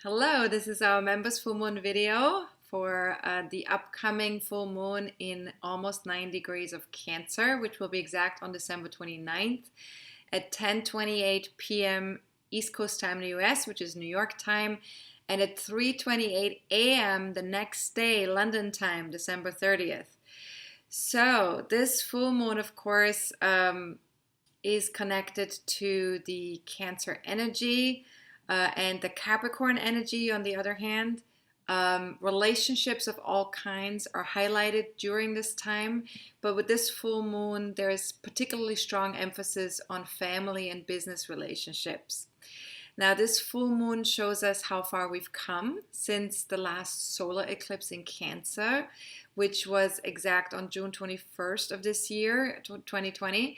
Hello, this is our members full moon video for the upcoming full moon in almost 9 degrees of Cancer, which will be exact on December 29th at 10:28 p.m. East Coast time in the US, which is New York time, and at 3:28 a.m. the next day, London time, December 30th. So this full moon, of course, is connected to the Cancer energy. And the Capricorn energy, on the other hand, relationships of all kinds are highlighted during this time. But with this full moon, there's particularly strong emphasis on family and business relationships. Now, this full moon shows us how far we've come since the last solar eclipse in Cancer, which was exact on June 21st of this year, 2020.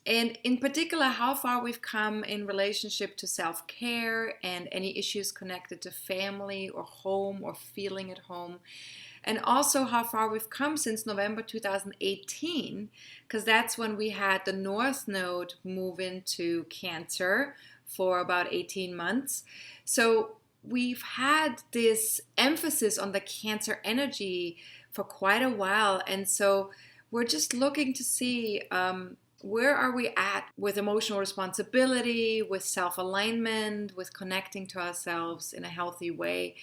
And in particular, how far we've come in relationship to self-care and any issues connected to family or home or feeling at home. And also how far we've come since November 2018, because that's when we had the North Node move into Cancer for about 18 months. So we've had this emphasis on the Cancer energy for quite a while. And so we're just looking to see where are we at with emotional responsibility, with self-alignment, with connecting to ourselves in a healthy way?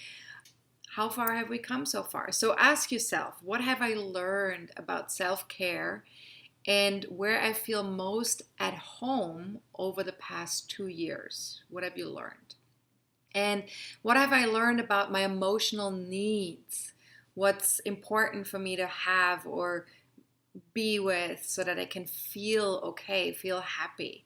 How far have we come so far? So ask yourself, what have I learned about self-care and where I feel most at home over the past 2 years? What have you learned? And what have I learned about my emotional needs? What's important for me to have or be with so that I can feel okay, feel happy?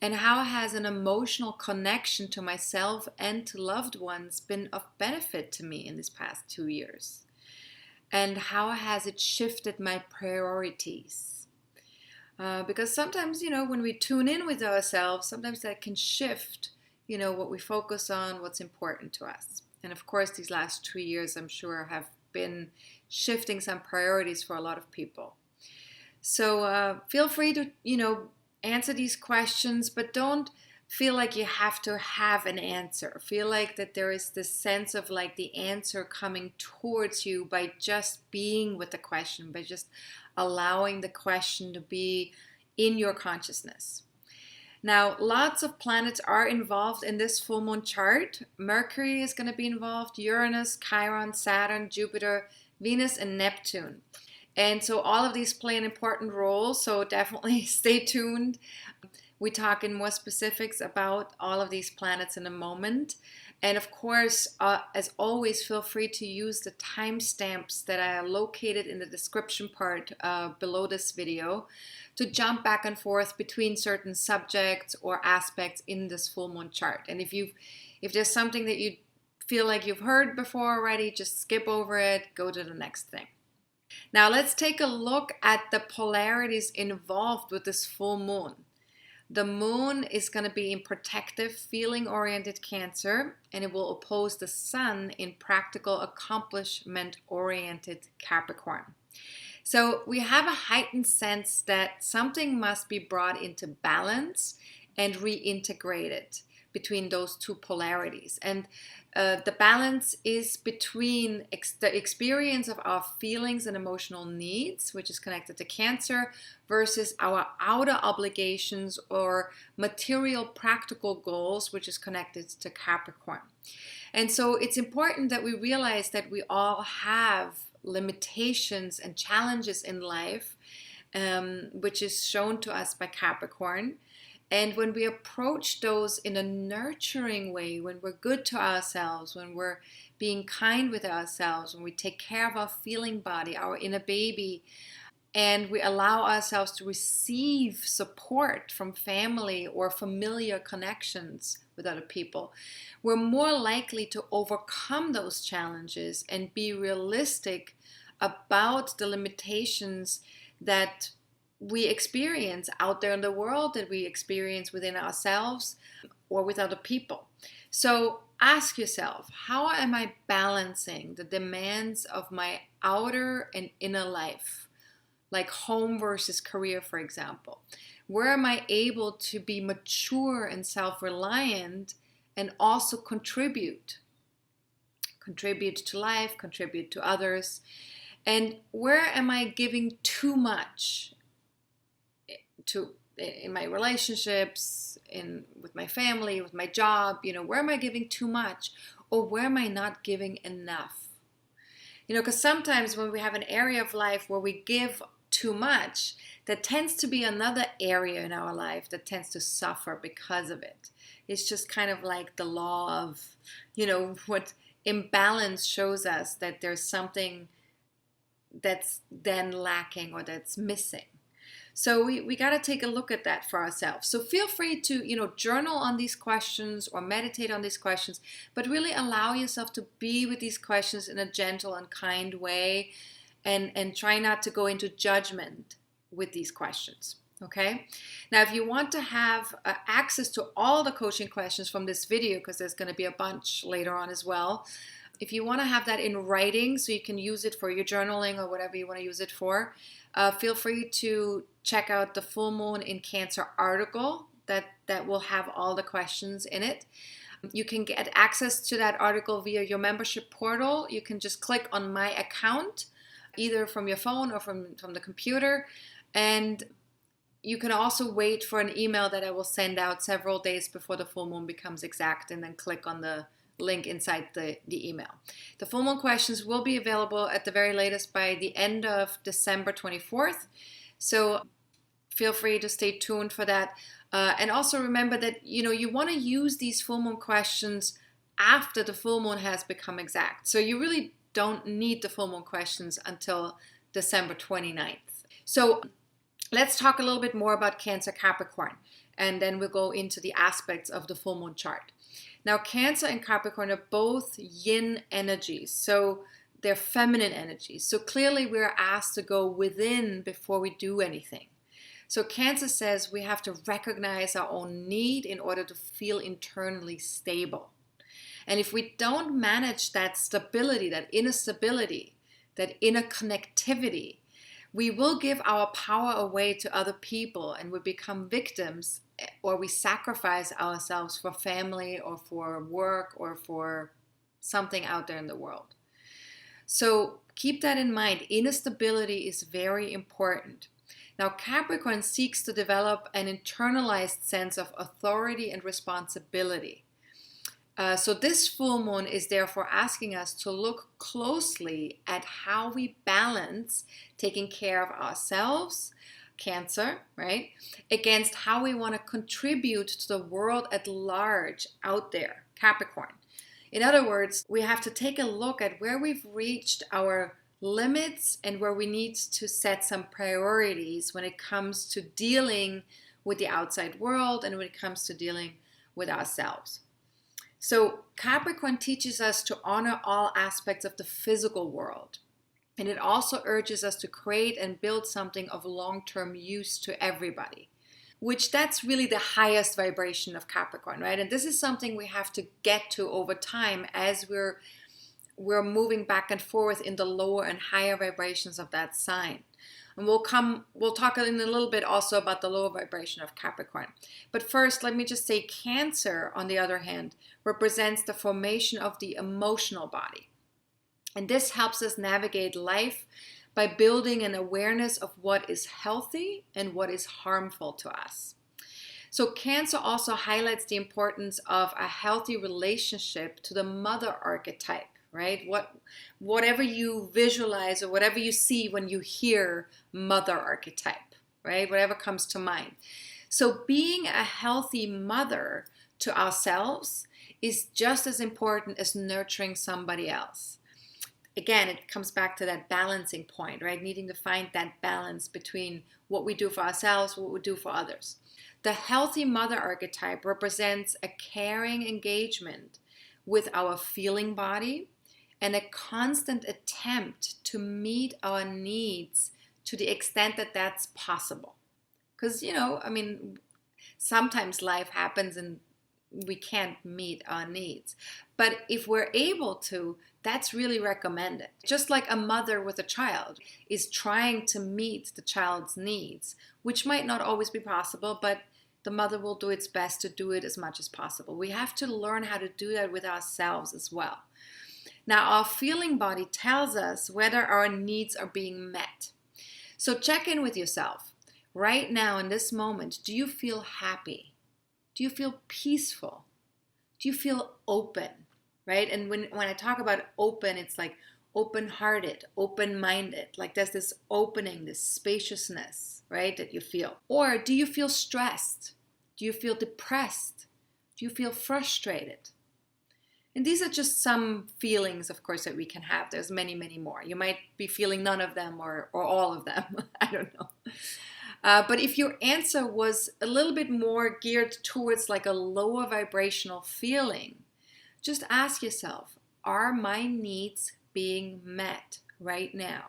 And how has an emotional connection to myself and to loved ones been of benefit to me in these past 2 years? And how has it shifted my priorities? Because sometimes, when we tune in with ourselves, sometimes that can shift, what we focus on, what's important to us. And of course, these last 2 years, I'm sure, have been shifting some priorities for a lot of people. So feel free to, answer these questions, but don't feel like you have to have an answer. Feel like that there is this sense of like the answer coming towards you by just being with the question, by just allowing the question to be in your consciousness. Now, lots of planets are involved in this full moon chart. Mercury is going to be involved, Uranus, Chiron, Saturn, Jupiter, Venus, and Neptune. And so all of these play an important role, so definitely stay tuned. We talk in more specifics about all of these planets in a moment. And of course, as always, feel free to use the timestamps that are located in the description part below this video to jump back and forth between certain subjects or aspects in this full moon chart. And if there's something that you feel like you've heard before already, just skip over it, go to the next thing. Now let's take a look at the polarities involved with this full moon. The moon is going to be in protective, feeling-oriented Cancer, and it will oppose the sun in practical, accomplishment-oriented Capricorn. So we have a heightened sense that something must be brought into balance and reintegrated between those two polarities. And the balance is between the experience of our feelings and emotional needs, which is connected to Cancer, versus our outer obligations or material practical goals, which is connected to Capricorn. And so it's important that we realize that we all have limitations and challenges in life, which is shown to us by Capricorn. And when we approach those in a nurturing way, when we're good to ourselves, when we're being kind with ourselves, when we take care of our feeling body, our inner baby, and we allow ourselves to receive support from family or familiar connections with other people, we're more likely to overcome those challenges and be realistic about the limitations that we experience out there in the world, that we experience within ourselves or with other people. So ask yourself, how am I balancing the demands of my outer and inner life, like home versus career, for example? Where am I able to be mature and self-reliant and also contribute contribute to life, contribute to others? And where am I giving too much in my relationships, with my family, with my job? Where am I giving too much, or where am I not giving enough? Because sometimes when we have an area of life where we give too much, that tends to be another area in our life that tends to suffer because of it. It's just kind of like the law of, what imbalance shows us that there's something that's then lacking or that's missing. So we got to take a look at that for ourselves. So feel free to, journal on these questions or meditate on these questions, but really allow yourself to be with these questions in a gentle and kind way, and try not to go into judgment with these questions. Okay. Now, if you want to have access to all the coaching questions from this video, because there's going to be a bunch later on as well, if you want to have that in writing so you can use it for your journaling or whatever you want to use it for, feel free to check out the Full Moon in Cancer article that will have all the questions in it. You can get access to that article via your membership portal. You can just click on my account, either from your phone or from the computer. And you can also wait for an email that I will send out several days before the full moon becomes exact, and then click on the link inside the email. The full moon questions will be available at the very latest by the end of December 24th. So feel free to stay tuned for that. And also remember that, you want to use these full moon questions after the full moon has become exact. So you really don't need the full moon questions until December 29th. So let's talk a little bit more about Cancer Capricorn, and then we'll go into the aspects of the full moon chart. Now, Cancer and Capricorn are both yin energies, so they're feminine energies. So clearly we're asked to go within before we do anything. So Cancer says we have to recognize our own need in order to feel internally stable. And if we don't manage that stability, that inner connectivity, we will give our power away to other people, and we become victims, or we sacrifice ourselves for family or for work or for something out there in the world. So keep that in mind. Inner stability is very important. Now, Capricorn seeks to develop an internalized sense of authority and responsibility. So this full moon is therefore asking us to look closely at how we balance taking care of ourselves, Cancer, right, against how we want to contribute to the world at large out there, Capricorn. In other words, we have to take a look at where we've reached our limits and where we need to set some priorities when it comes to dealing with the outside world and when it comes to dealing with ourselves. So Capricorn teaches us to honor all aspects of the physical world. And it also urges us to create and build something of long-term use to everybody, which that's really the highest vibration of Capricorn, right? And this is something we have to get to over time as we're moving back and forth in the lower and higher vibrations of that sign. And we'll talk in a little bit also about the lower vibration of Capricorn. But first, let me just say Cancer, on the other hand, represents the formation of the emotional body. And this helps us navigate life by building an awareness of what is healthy and what is harmful to us. So Cancer also highlights the importance of a healthy relationship to the mother archetype, right? Whatever you visualize or whatever you see when you hear mother archetype, right? Whatever comes to mind. So being a healthy mother to ourselves is just as important as nurturing somebody else. Again, it comes back to that balancing point, right? Needing to find that balance between what we do for ourselves, what we do for others. The healthy mother archetype represents a caring engagement with our feeling body and a constant attempt to meet our needs to the extent that that's possible. Because, sometimes life happens and we can't meet our needs. But if we're able to, that's really recommended. Just like a mother with a child is trying to meet the child's needs, which might not always be possible, but the mother will do its best to do it as much as possible. We have to learn how to do that with ourselves as well. Now, our feeling body tells us whether our needs are being met. So check in with yourself. Right now, in this moment, do you feel happy? Do you feel peaceful? Do you feel open? Right? And when I talk about open, it's like open-hearted, open-minded. Like there's this opening, this spaciousness, right, that you feel. Or do you feel stressed? Do you feel depressed? Do you feel frustrated? And these are just some feelings, of course, that we can have. There's many, many more. You might be feeling none of them or all of them. I don't know. But if your answer was a little bit more geared towards like a lower vibrational feeling, just ask yourself, are my needs being met right now?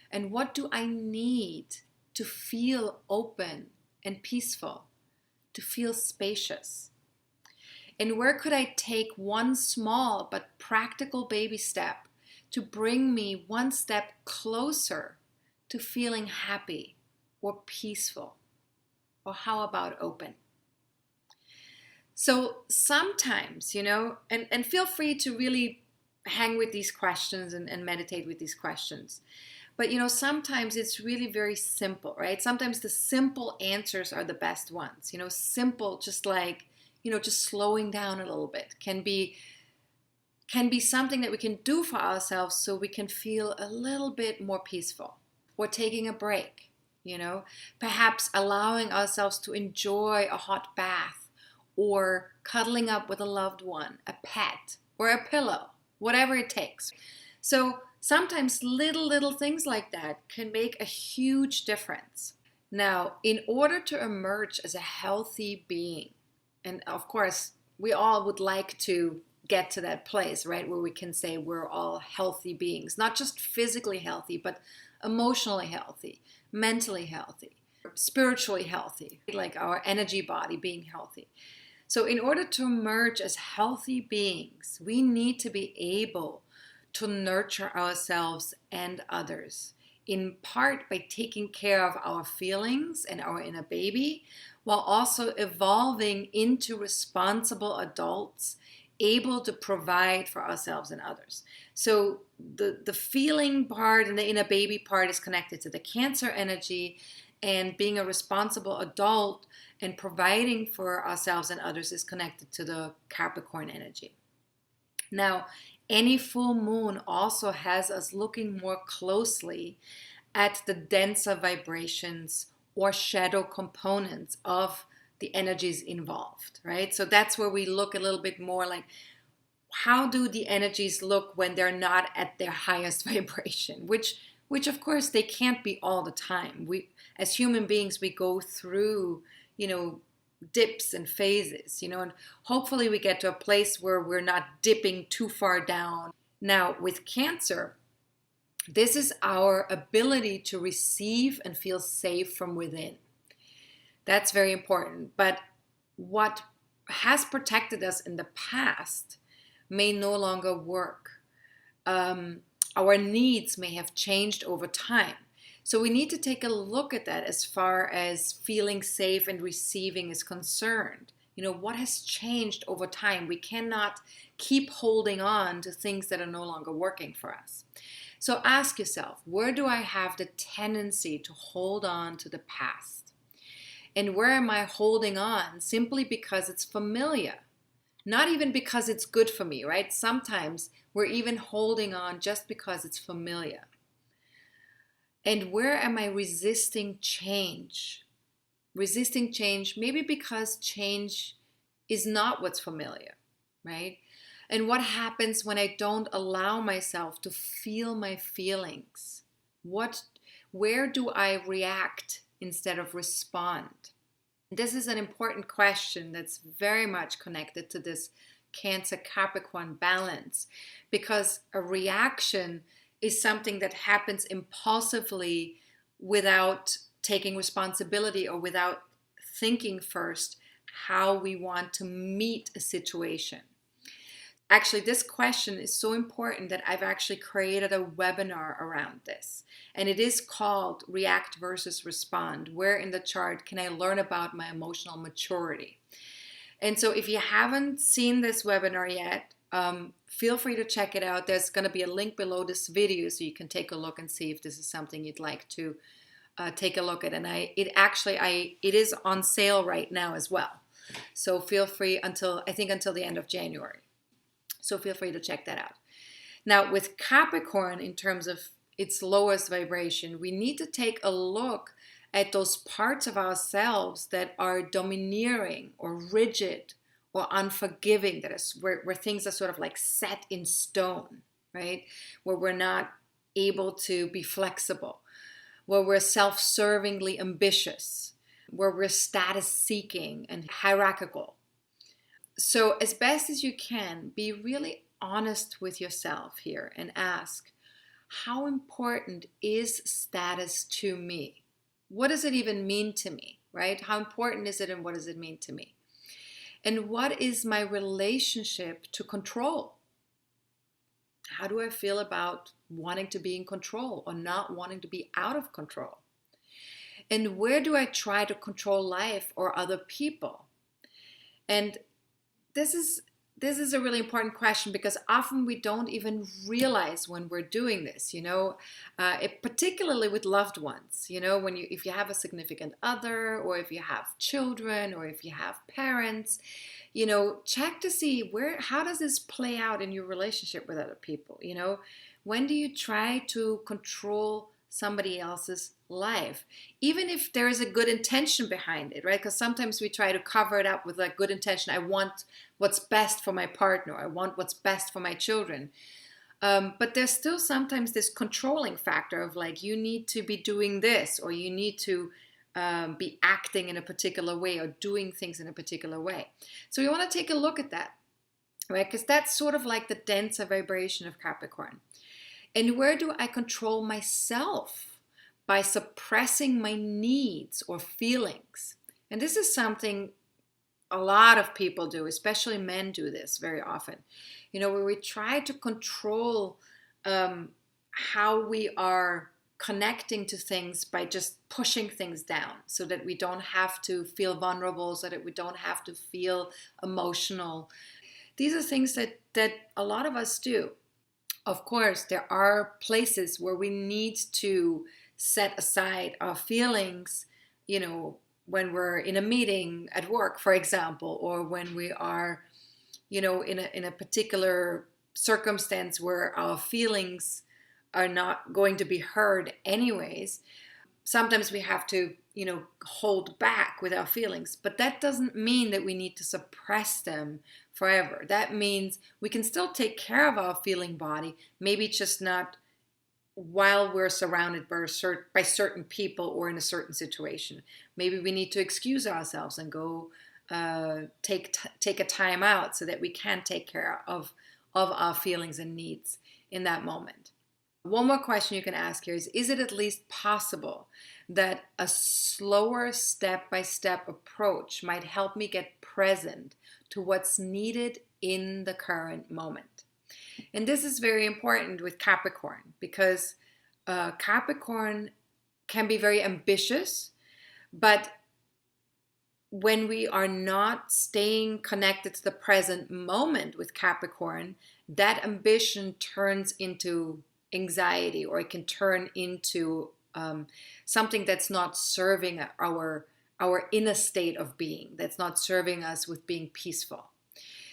And what do I need to feel open and peaceful, to feel spacious? And where could I take one small but practical baby step to bring me one step closer to feeling happy or peaceful? Or how about open? So sometimes, and feel free to really hang with these questions and meditate with these questions. But, sometimes it's really very simple, right? Sometimes the simple answers are the best ones. Simple, just like, just slowing down a little bit can be something that we can do for ourselves so we can feel a little bit more peaceful. Or taking a break, perhaps allowing ourselves to enjoy a hot bath or cuddling up with a loved one, a pet, or a pillow, whatever it takes. So sometimes little things like that can make a huge difference. Now, in order to emerge as a healthy being, and of course, we all would like to get to that place, right, where we can say we're all healthy beings, not just physically healthy, but emotionally healthy, mentally healthy, spiritually healthy, like our energy body being healthy. So in order to emerge as healthy beings, we need to be able to nurture ourselves and others, in part by taking care of our feelings and our inner baby, while also evolving into responsible adults, able to provide for ourselves and others. So the feeling part and the inner baby part is connected to the Cancer energy, and being a responsible adult and providing for ourselves and others is connected to the Capricorn energy. Now, any full moon also has us looking more closely at the denser vibrations or shadow components of the energies involved, right? So that's where we look a little bit more like, how do the energies look when they're not at their highest vibration, which of course they can't be all the time. We, as human beings, we go through, dips and phases, and hopefully we get to a place where we're not dipping too far down. Now, with Cancer, this is our ability to receive and feel safe from within. That's very important. But what has protected us in the past may no longer work. Our needs may have changed over time. So we need to take a look at that as far as feeling safe and receiving is concerned. What has changed over time? We cannot keep holding on to things that are no longer working for us. So ask yourself, where do I have the tendency to hold on to the past? And where am I holding on simply because it's familiar? Not even because it's good for me, right? Sometimes we're even holding on just because it's familiar. And where am I resisting change? Resisting change, maybe because change is not what's familiar, right? And what happens when I don't allow myself to feel my feelings? Where do I react instead of respond? This is an important question that's very much connected to this Cancer-Capricorn balance, because a reaction is something that happens impulsively without taking responsibility or without thinking first how we want to meet a situation. Actually, this question is so important that I've actually created a webinar around this. And it is called React versus Respond. Where in the chart can I learn about my emotional maturity? And so if you haven't seen this webinar yet, feel free to check it out. There's going to be a link below this video so you can take a look and see if this is something you'd like to take a look at. And it is on sale right now as well. So feel free until the end of January. So feel free to check that out. Now with Capricorn, in terms of its lowest vibration, we need to take a look at those parts of ourselves that are domineering or rigid or unforgiving, that is where things are sort of like set in stone, right? Where we're not able to be flexible, where we're self-servingly ambitious, where we're status seeking and hierarchical. So as best as you can, be really honest with yourself here and ask, how important is status to me? What does it even mean to me, right? How important is it and what does it mean to me? And what is my relationship to control? How do I feel about wanting to be in control or not wanting to be out of control? And where do I try to control life or other people? And this is a really important question because often we don't even realize when we're doing this, particularly with loved ones, if you have a significant other or if you have children or if you have parents, check to see how does this play out in your relationship with other people? When do you try to control somebody else's life, even if there is a good intention behind it, right? Because sometimes we try to cover it up with like good intention. I want what's best for my partner. I want what's best for my children. But there's still sometimes this controlling factor of like, you need to be doing this, or you need to be acting in a particular way or doing things in a particular way. So we want to take a look at that, right? Because that's sort of like the denser vibration of Capricorn. And where do I control myself? By suppressing my needs or feelings. And this is something a lot of people do, especially men do this very often. Where we try to control how we are connecting to things by just pushing things down so that we don't have to feel vulnerable, so that we don't have to feel emotional. These are things that a lot of us do. Of course, there are places where we need to set aside our feelings, when we're in a meeting at work, for example, or when we are, in a particular circumstance where our feelings are not going to be heard anyways. Sometimes we have to, hold back with our feelings, but that doesn't mean that we need to suppress them forever. That means we can still take care of our feeling body, maybe just not while we're surrounded by certain people or in a certain situation. Maybe we need to excuse ourselves and go take a time out so that we can take care of our feelings and needs in that moment. One more question you can ask here is it at least possible that a slower step-by-step approach might help me get present to what's needed in the current moment? And this is very important with Capricorn because Capricorn can be very ambitious, but when we are not staying connected to the present moment with Capricorn, that ambition turns into anxiety, or it can turn into something that's not serving our inner state of being, that's not serving us with being peaceful.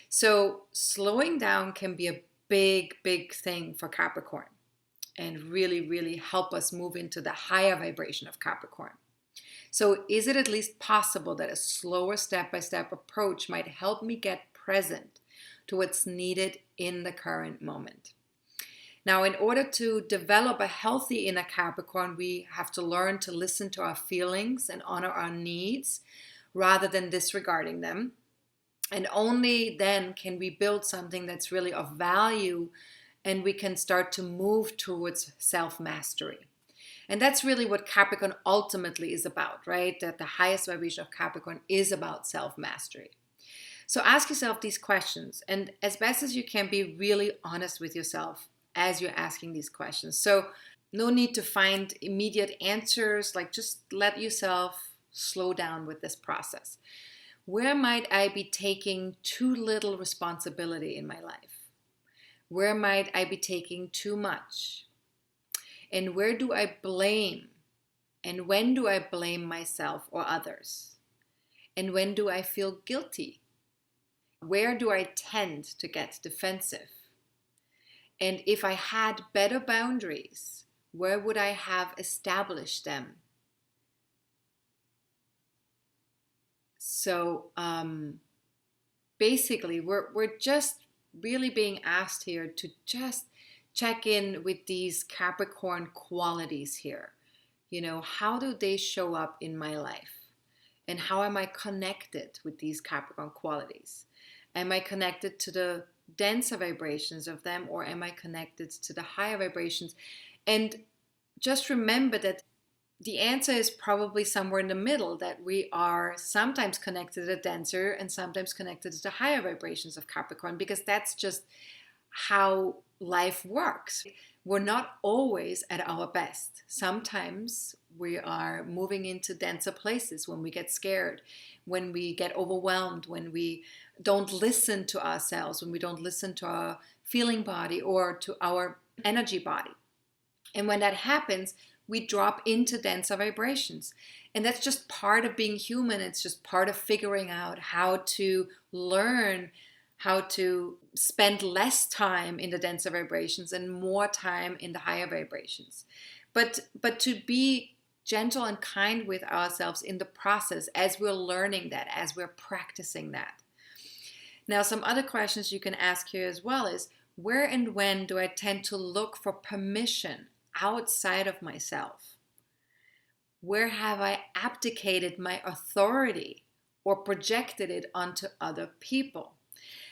So slowing down can be a big thing for Capricorn and really help us move into the higher vibration of Capricorn. So is it at least possible that a slower step-by-step approach might help me get present to what's needed in the current moment? Now, in order to develop a healthy inner Capricorn, we have to learn to listen to our feelings and honor our needs rather than disregarding them. And only then can we build something that's really of value, and we can start to move towards self-mastery. And that's really what Capricorn ultimately is about, right? That the highest vibration of Capricorn is about self-mastery. So ask yourself these questions, and as best as you can, be really honest with yourself as you're asking these questions. So no need to find immediate answers, like just let yourself slow down with this process. Where might I be taking too little responsibility in my life? Where might I be taking too much? And where do I blame? And when do I blame myself or others? And when do I feel guilty? Where do I tend to get defensive? And if I had better boundaries, where would I have established them? So basically, we're just really being asked here to just check in with these Capricorn qualities here. You know, how do they show up in my life? And how am I connected with these Capricorn qualities? Am I connected to the denser vibrations of them, or am I connected to the higher vibrations? And just remember that the answer is probably somewhere in the middle, that we are sometimes connected to the denser and sometimes connected to the higher vibrations of Capricorn, because that's just how life works. We're not always at our best. Sometimes we are moving into denser places when we get scared, when we get overwhelmed, when we don't listen to ourselves, when we don't listen to our feeling body or to our energy body. And when that happens, we drop into denser vibrations. And that's just part of being human. It's just part of figuring out how to learn how to spend less time in the denser vibrations and more time in the higher vibrations. But to be gentle and kind with ourselves in the process as we're learning that, as we're practicing that. Now, some other questions you can ask here as well is, where and when do I tend to look for permission outside of myself? Where have I abdicated my authority or projected it onto other people?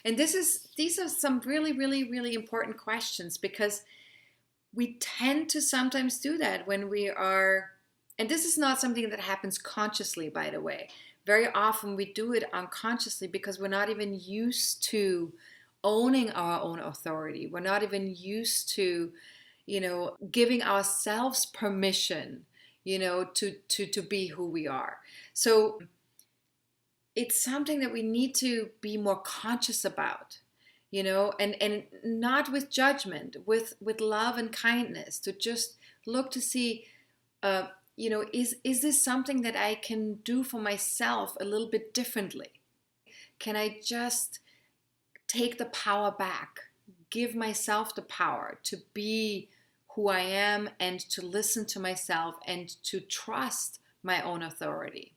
And these are some really, really, really important questions, because we tend to sometimes do that when we are, and this is not something that happens consciously, by the way. Very often we do it unconsciously because we're not even used to owning our own authority. We're not even used to, giving ourselves permission, to be who we are. So it's something that we need to be more conscious about, and not with judgment, with love and kindness, to just look to see, is this something that I can do for myself a little bit differently? Can I just take the power back, give myself the power to be who I am and to listen to myself and to trust my own authority?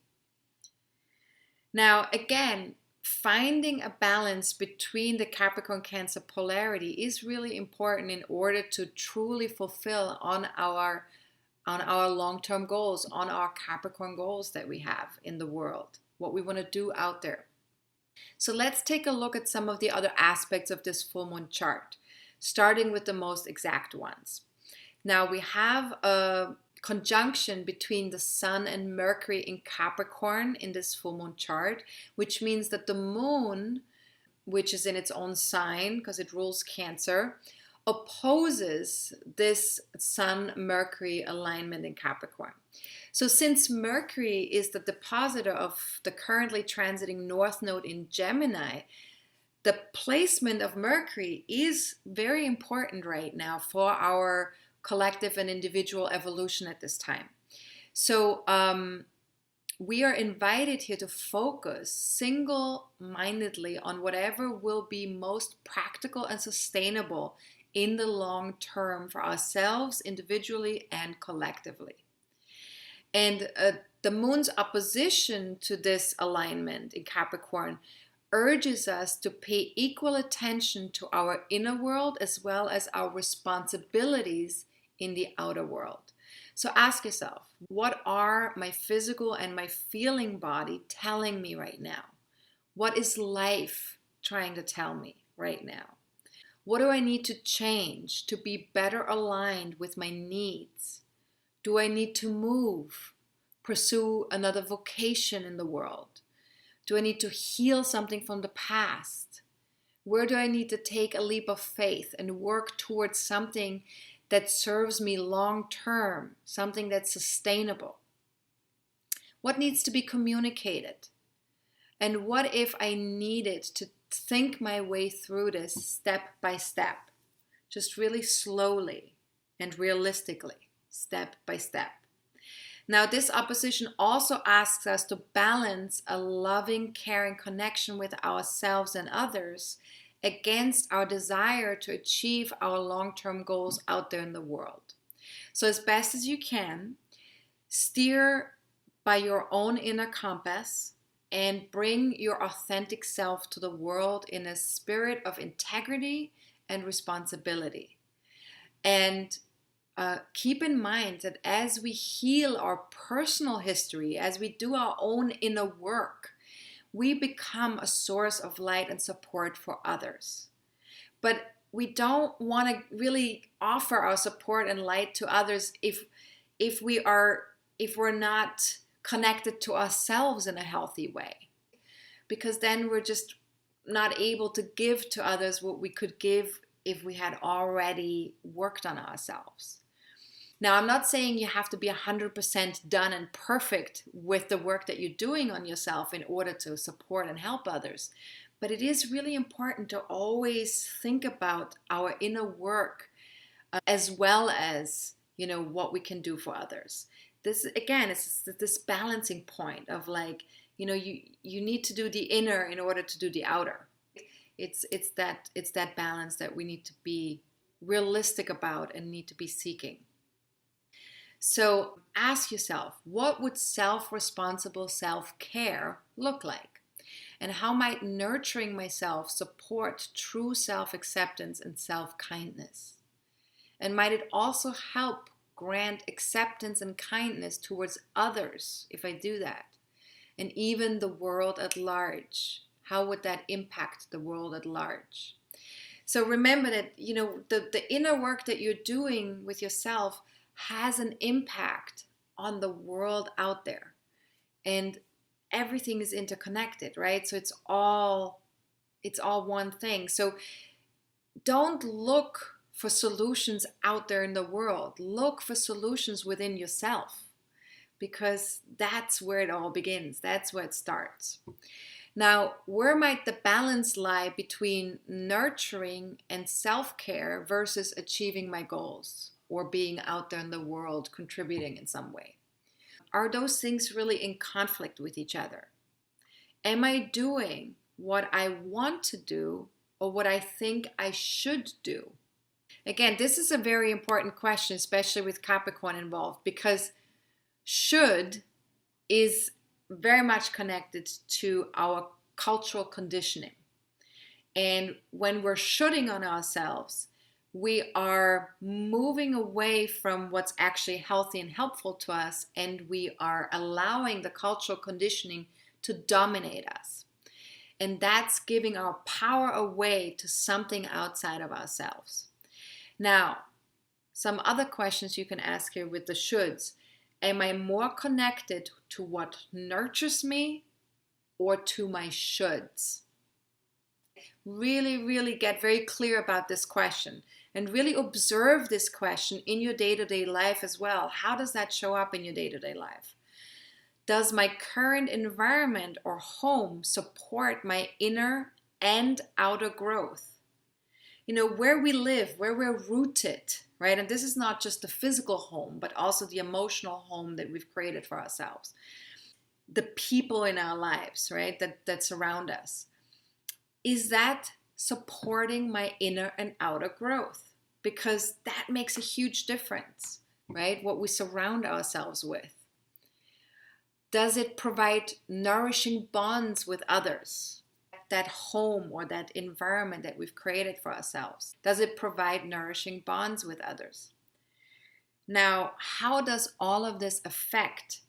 Now, again, finding a balance between the Capricorn Cancer polarity is really important in order to truly fulfill on our long-term goals, on our Capricorn goals that we have in the world, what we want to do out there. So let's take a look at some of the other aspects of this full moon chart, starting with the most exact ones. Now, we have a conjunction between the Sun and Mercury in Capricorn in this full moon chart, which means that the moon, which is in its own sign because it rules Cancer, opposes this Sun-Mercury alignment in Capricorn. So since Mercury is the depositor of the currently transiting North Node in Gemini, the placement of Mercury is very important right now for our collective and individual evolution at this time. So we are invited here to focus single-mindedly on whatever will be most practical and sustainable in the long term for ourselves individually and collectively. And the moon's opposition to this alignment in Capricorn urges us to pay equal attention to our inner world as well as our responsibilities in the outer world. So ask yourself, what are my physical and my feeling body telling me right now? What is life trying to tell me right now? What do I need to change to be better aligned with my needs? Do I need to move, pursue another vocation in the world? Do I need to heal something from the past? Where do I need to take a leap of faith and work towards something that serves me long term, something that's sustainable? What needs to be communicated? And what if I needed to think my way through this step by step? just really slowly and realistically, step by step. Now, this opposition also asks us to balance a loving, caring connection with ourselves and others against our desire to achieve our long-term goals out there in the world. So as best as you can, steer by your own inner compass and bring your authentic self to the world in a spirit of integrity and responsibility. And keep in mind that as we heal our personal history, as we do our own inner work, we become a source of light and support for others. But we don't want to really offer our support and light to others if we're not connected to ourselves in a healthy way, because then we're just not able to give to others what we could give if we had already worked on ourselves. Now, I'm not saying you have to be 100% done and perfect with the work that you're doing on yourself in order to support and help others. But it is really important to always think about our inner work as well as, what we can do for others. This, again, is this balancing point of like, you need to do the inner in order to do the outer. It's that balance that we need to be realistic about and need to be seeking. So ask yourself, what would self-responsible self-care look like? And how might nurturing myself support true self-acceptance and self-kindness? And might it also help grant acceptance and kindness towards others if I do that? And even the world at large. How would that impact the world at large? So remember that, the inner work that you're doing with yourself has an impact on the world out there. And everything is interconnected, right? So it's all one thing. So don't look for solutions out there in the world. Look for solutions within yourself, because that's where it all begins. That's where it starts. Now, where might the balance lie between nurturing and self-care versus achieving my goals or being out there in the world contributing in some way? Are those things really in conflict with each other? Am I doing what I want to do or what I think I should do? Again, this is a very important question, especially with Capricorn involved, because should is very much connected to our cultural conditioning. And when we're shoulding on ourselves, we are moving away from what's actually healthy and helpful to us, and we are allowing the cultural conditioning to dominate us. And that's giving our power away to something outside of ourselves. Now, some other questions you can ask here with the shoulds. Am I more connected to what nurtures me or to my shoulds? Really, really get very clear about this question and really observe this question in your day-to-day life as well. How does that show up in your day-to-day life? Does my current environment or home support my inner and outer growth? Where we live, where we're rooted, right? And this is not just the physical home, but also the emotional home that we've created for ourselves. The people in our lives, right, that surround us. Is that supporting my inner and outer growth? Because that makes a huge difference, right? What we surround ourselves with. Does it provide nourishing bonds with others? That home or that environment that we've created for ourselves, does it provide nourishing bonds with others? Now, how does all of this affect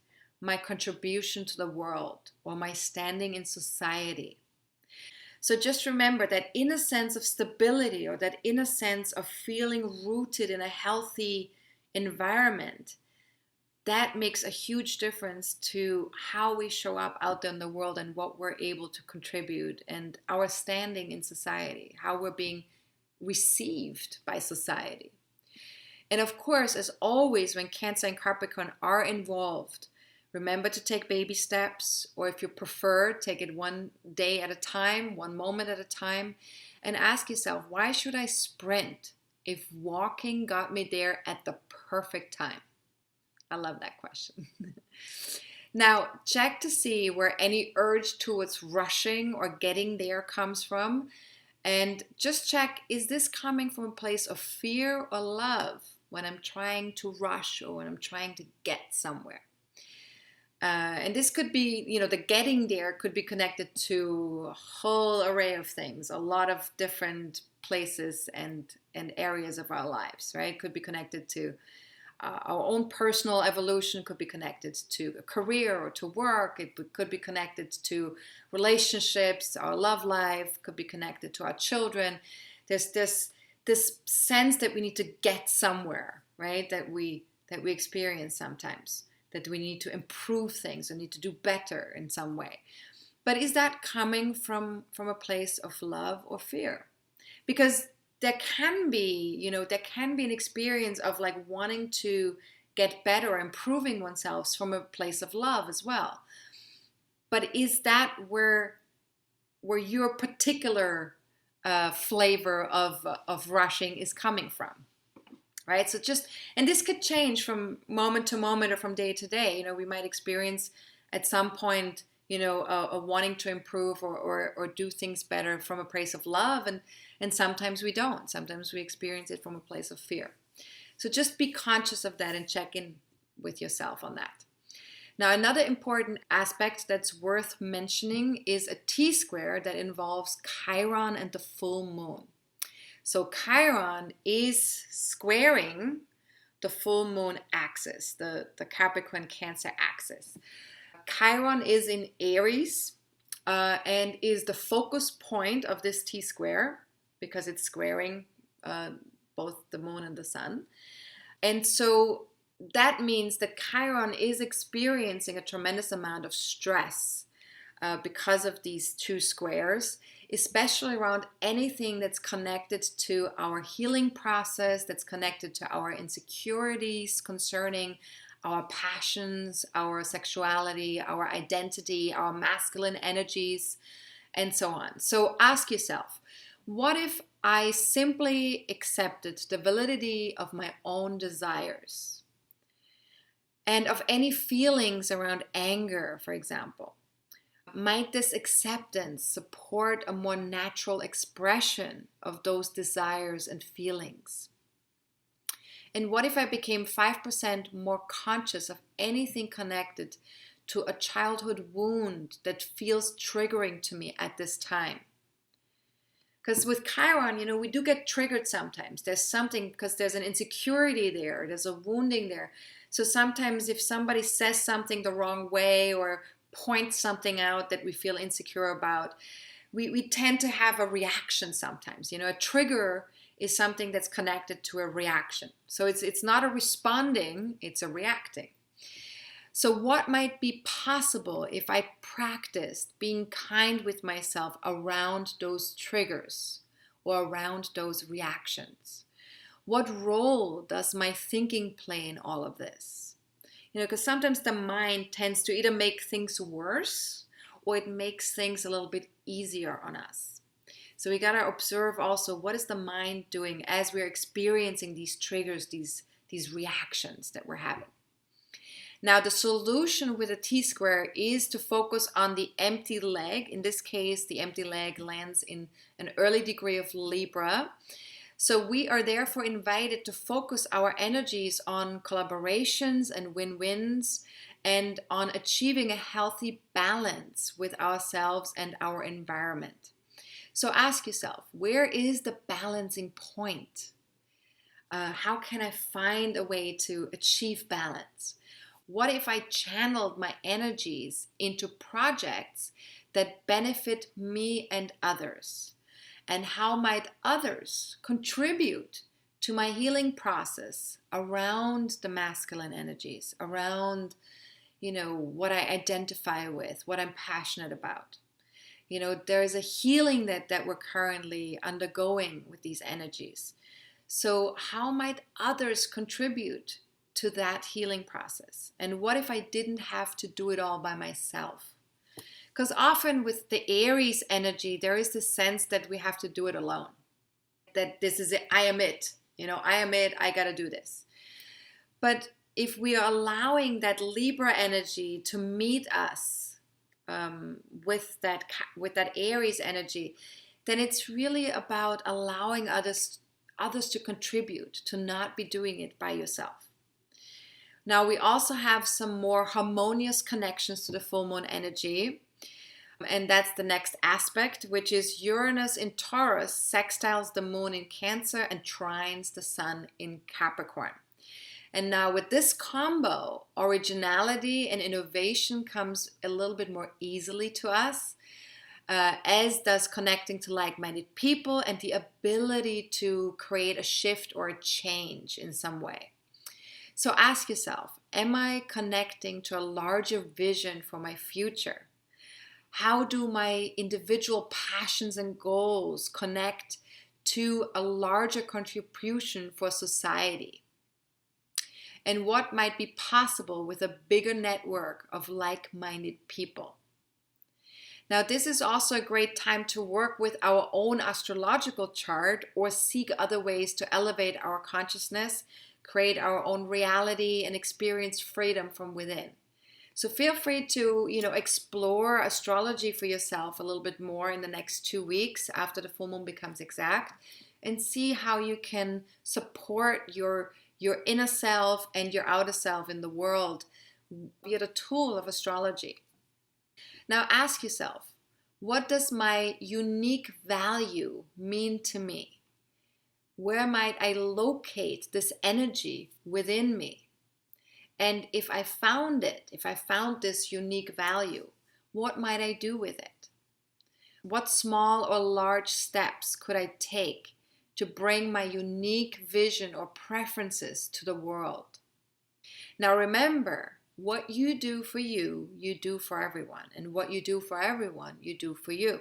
my contribution to the world or my standing in society? So just remember that inner sense of stability, or that inner sense of feeling rooted in a healthy environment, that makes a huge difference to how we show up out there in the world and what we're able to contribute and our standing in society, how we're being received by society. And of course, as always, when Cancer and Capricorn are involved, remember to take baby steps, or if you prefer, take it one day at a time, one moment at a time, and ask yourself, why should I sprint if walking got me there at the perfect time? I love that question. Now, check to see where any urge towards rushing or getting there comes from. And just check, is this coming from a place of fear or love when I'm trying to rush or when I'm trying to get somewhere? And this could be, the getting there could be connected to a whole array of things, a lot of different places and areas of our lives, right? Could be connected to our own personal evolution, could be connected to a career or to work. It could be connected to relationships, our love life, could be connected to our children. There's this sense that we need to get somewhere, right? That we experience sometimes, that we need to improve things or need to do better in some way. But is that coming from a place of love or fear? Because there can be an experience of like wanting to get better, improving oneself from a place of love as well. But is that where your particular flavor of rushing is coming from? Right? So and this could change from moment to moment or from day to day. We might experience at some point, a wanting to improve or do things better from a place of love, and sometimes we don't. Sometimes we experience it from a place of fear. So just be conscious of that and check in with yourself on that. Now, another important aspect that's worth mentioning is a T-square that involves Chiron and the full moon. So Chiron is squaring the full moon axis, the Capricorn Cancer axis. Chiron is in Aries and is the focus point of this T-square because it's squaring both the moon and the sun. And so that means that Chiron is experiencing a tremendous amount of stress because of these two squares, especially around anything that's connected to our healing process, that's connected to our insecurities concerning our passions, our sexuality, our identity, our masculine energies, and so on. So ask yourself, what if I simply accepted the validity of my own desires and of any feelings around anger, for example? Might this acceptance support a more natural expression of those desires and feelings? And what if I became 5% more conscious of anything connected to a childhood wound that feels triggering to me at this time? Because with Chiron, we do get triggered sometimes. There's something, because there's an insecurity there, there's a wounding there. So sometimes if somebody says something the wrong way or points something out that we feel insecure about, we tend to have a reaction sometimes. A trigger is something that's connected to a reaction. So it's not a responding, it's a reacting. So what might be possible if I practiced being kind with myself around those triggers or around those reactions? What role does my thinking play in all of this? Because sometimes the mind tends to either make things worse or it makes things a little bit easier on us. So we got to observe also, what is the mind doing as we're experiencing these triggers, these reactions that we're having. Now, the solution with a T-square is to focus on the empty leg. In this case, the empty leg lands in an early degree of Libra. So we are therefore invited to focus our energies on collaborations and win-wins and on achieving a healthy balance with ourselves and our environment. So ask yourself, where is the balancing point? How can I find a way to achieve balance? What if I channeled my energies into projects that benefit me and others? And how might others contribute to my healing process around the masculine energies, around, what I identify with, what I'm passionate about? There's a healing that we're currently undergoing with these energies. So how might others contribute to that healing process? And what if I didn't have to do it all by myself? Because often with the Aries energy, there is this sense that we have to do it alone. That this is it, I am it. I admit I got to do this. But if we are allowing that Libra energy to meet us with that Aries energy, then it's really about allowing others to contribute, to not be doing it by yourself. Now, we also have some more harmonious connections to the full moon energy. And that's the next aspect, which is Uranus in Taurus sextiles the moon in Cancer and trines the sun in Capricorn. And now with this combo, originality and innovation comes a little bit more easily to us, as does connecting to like-minded people and the ability to create a shift or a change in some way. So ask yourself, am I connecting to a larger vision for my future? How do my individual passions and goals connect to a larger contribution for society? And what might be possible with a bigger network of like-minded people? Now, this is also a great time to work with our own astrological chart or seek other ways to elevate our consciousness, create our own reality, and experience freedom from within. So feel free to, explore astrology for yourself a little bit more in the next 2 weeks after the full moon becomes exact, and see how you can support your inner self and your outer self in the world via the tool of astrology. Now ask yourself, what does my unique value mean to me? Where might I locate this energy within me? And if I found this unique value, what might I do with it? What small or large steps could I take to bring my unique vision or preferences to the world? Now remember, what you do for you, you do for everyone. And what you do for everyone, you do for you.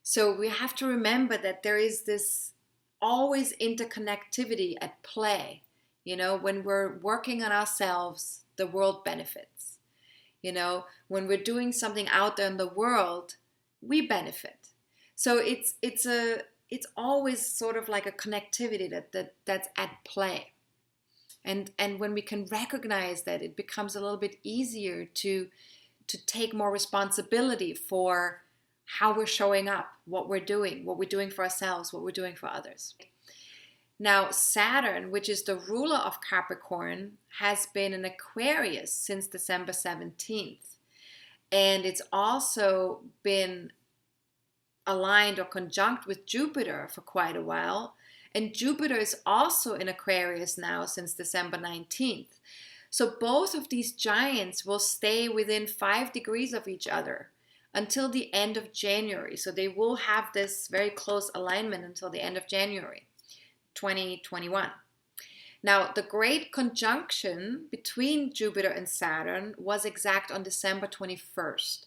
So we have to remember that there is this always interconnectivity at play. When we're working on ourselves, the world benefits. When we're doing something out there in the world, we benefit. So it's always sort of like a connectivity that's at play. And when we can recognize that, it becomes a little bit easier to take more responsibility for how we're showing up, what we're doing for ourselves, what we're doing for others. Now, Saturn, which is the ruler of Capricorn, has been in Aquarius since December 17th. And it's also been aligned or conjunct with Jupiter for quite a while. And Jupiter is also in Aquarius now since December 19th. So both of these giants will stay within 5 degrees of each other until the end of January. So they will have this very close alignment until the end of January 2021. Now, the great conjunction between Jupiter and Saturn was exact on December 21st.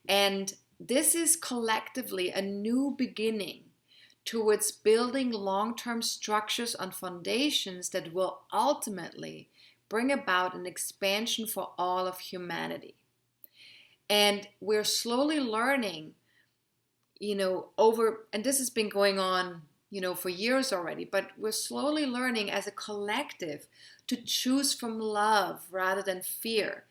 And this is collectively a new beginning towards building long-term structures on foundations that will ultimately bring about an expansion for all of humanity. And we're slowly learning, and this has been going on, for years already, but we're slowly learning as a collective to choose from love rather than fear.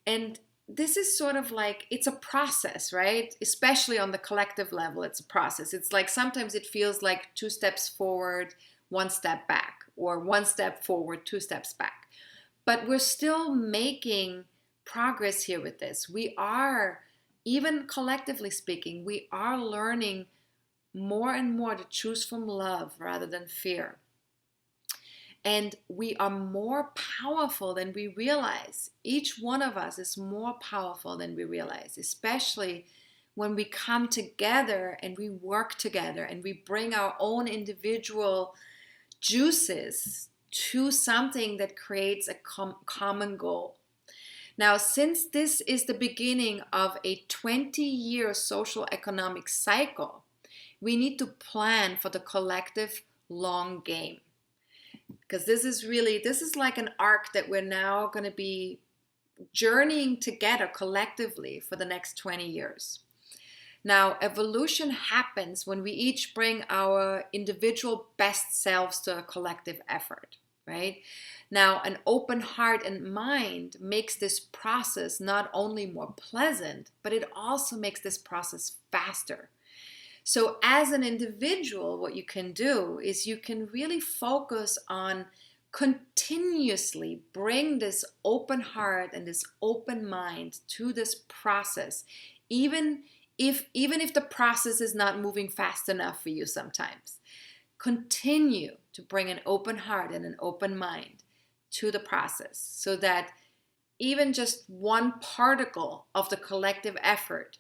And this is sort of like, it's a process, right? Especially on the collective level, it's a process. It's like sometimes it feels like 2 steps forward, 1 step back, or 1 step forward, 2 steps back. But we're still making progress here with this. We are, even collectively speaking, we are learning more and more to choose from love rather than fear. And we are more powerful than we realize. Each one of us is more powerful than we realize, especially when we come together and we work together and we bring our own individual juices to something that creates a common goal. Now, since this is the beginning of a 20-year social economic cycle, we need to plan for the collective long game. Because this is like an arc that we're now going to be journeying together collectively for the next 20 years. Now, evolution happens when we each bring our individual best selves to a collective effort, right? Now, an open heart and mind makes this process not only more pleasant, but it also makes this process faster. So as an individual, what you can do is you can really focus on continuously bring this open heart and this open mind to this process, even if the process is not moving fast enough for you sometimes. Continue to bring an open heart and an open mind to the process so that even just one particle of the collective effort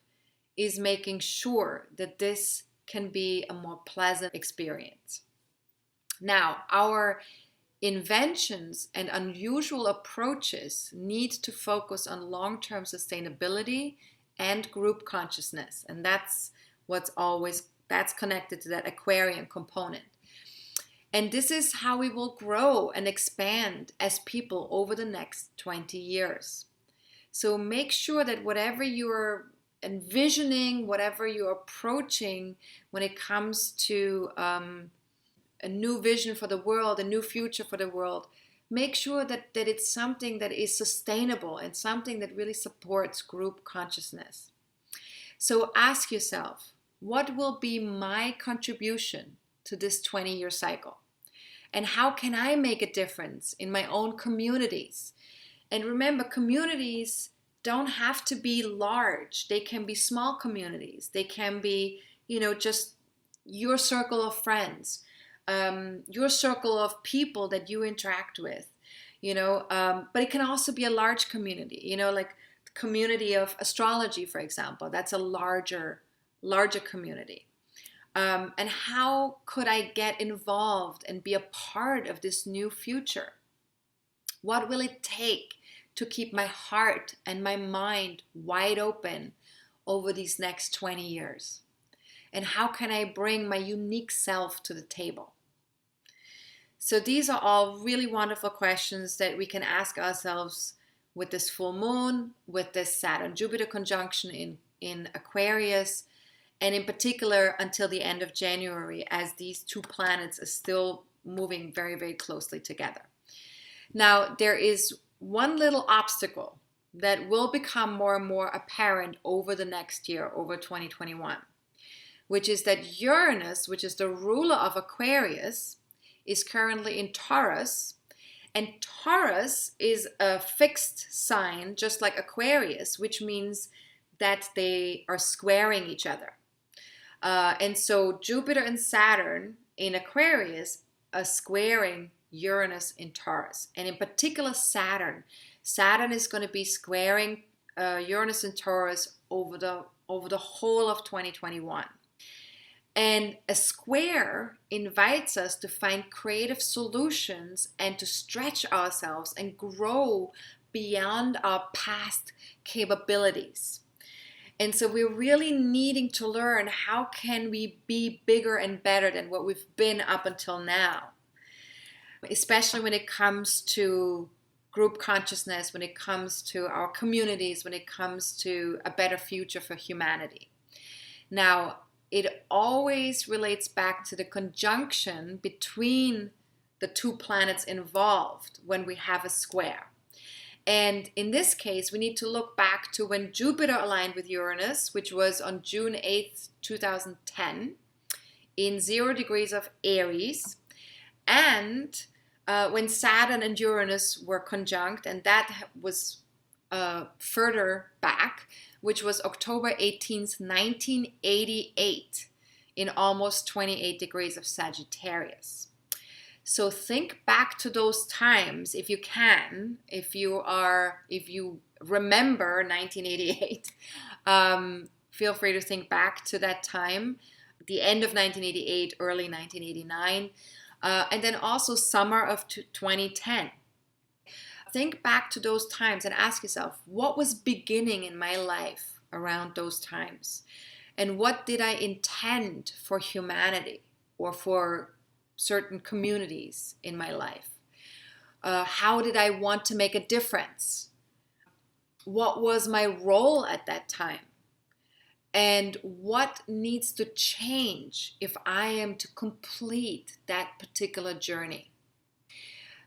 is making sure that this can be a more pleasant experience. Now, our inventions and unusual approaches need to focus on long-term sustainability and group consciousness, and that's connected to that Aquarian component. And this is how we will grow and expand as people over the next 20 years. So make sure that whatever you're envisioning, whatever you're approaching when it comes to a new vision for the world, a new future for the world, make sure that it's something that is sustainable and something that really supports group consciousness. So ask yourself, what will be my contribution to this 20-year cycle? And how can I make a difference in my own communities? And remember, communities don't have to be large. They can be small communities. They can be, just your circle of friends, your circle of people that you interact with, but it can also be a large community, like the community of astrology, for example. That's a larger community. And how could I get involved and be a part of this new future? What will it take to keep my heart and my mind wide open over these next 20 years? And how can I bring my unique self to the table? So these are all really wonderful questions that we can ask ourselves with this full moon, with this Saturn-Jupiter conjunction in Aquarius, and in particular until the end of January, as these two planets are still moving very, very closely together. Now, there is one little obstacle that will become more and more apparent over the next year, over 2021, which is that Uranus, which is the ruler of Aquarius, is currently in Taurus, and Taurus is a fixed sign, just like Aquarius, which means that they are squaring each other. And so Jupiter and Saturn in Aquarius are squaring Uranus in Taurus. And in particular, Saturn is going to be squaring Uranus in Taurus over the whole of 2021. And a square invites us to find creative solutions and to stretch ourselves and grow beyond our past capabilities. And so we're really needing to learn, how can we be bigger and better than what we've been up until now? Especially when it comes to group consciousness, when it comes to our communities, when it comes to a better future for humanity. Now, it always relates back to the conjunction between the two planets involved when we have a square. And in this case, we need to look back to when Jupiter aligned with Uranus, which was on June 8th, 2010, in 0 degrees of Aries, and when Saturn and Uranus were conjunct, and that was further back, which was October 18th, 1988, in almost 28 degrees of Sagittarius. So think back to those times if you can, if you remember 1988, feel free to think back to that time, the end of 1988, early 1989, and then also summer of 2010. Think back to those times and ask yourself, what was beginning in my life around those times? And what did I intend for humanity or for certain communities in my life? How did I want to make a difference? What was my role at that time? and what needs to change if I am to complete that particular journey.